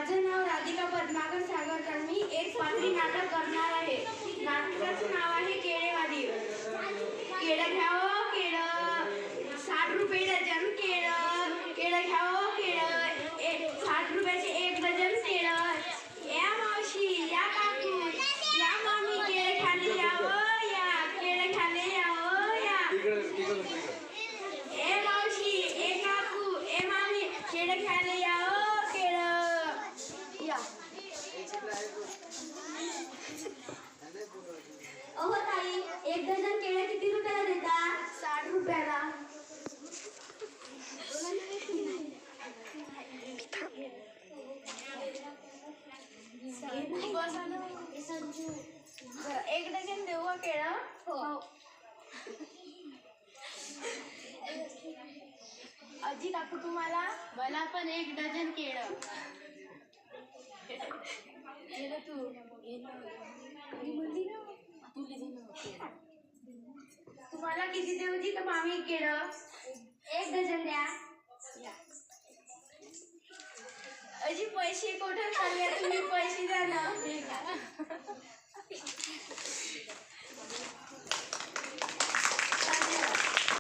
माझं नाव राधिका पद्माकर सागरकर. मी एक पात्री नाटक करणार आहे. नाटकाचं नाव आहे केळेवादी. केळं घ्यावं केळं, 60 रुपये डझन केळं. केळं घ्यावं केळं, 60 रुपयाचे 1 डझन केळं. या मावशी, या काकू, या मामी, केळं खाली यावं या, केळं खाली यावं या. ए मावशी, ए काकू, ए मामी, केळं खाली यावं केळं या. अहो ताई, 1 डझन केळं किती रुपयाला देता? 60 रुपयाला. एक डझन देऊ का केळं? हो. आजी काकू तुम्हाला? मला पण 1 डझन केळं. तू तुम्हाला किती देऊ जी का मामी केळं? 1 डझन द्या. अजी पैसे कुठे चालले तुम्ही? पैसे द्या ना.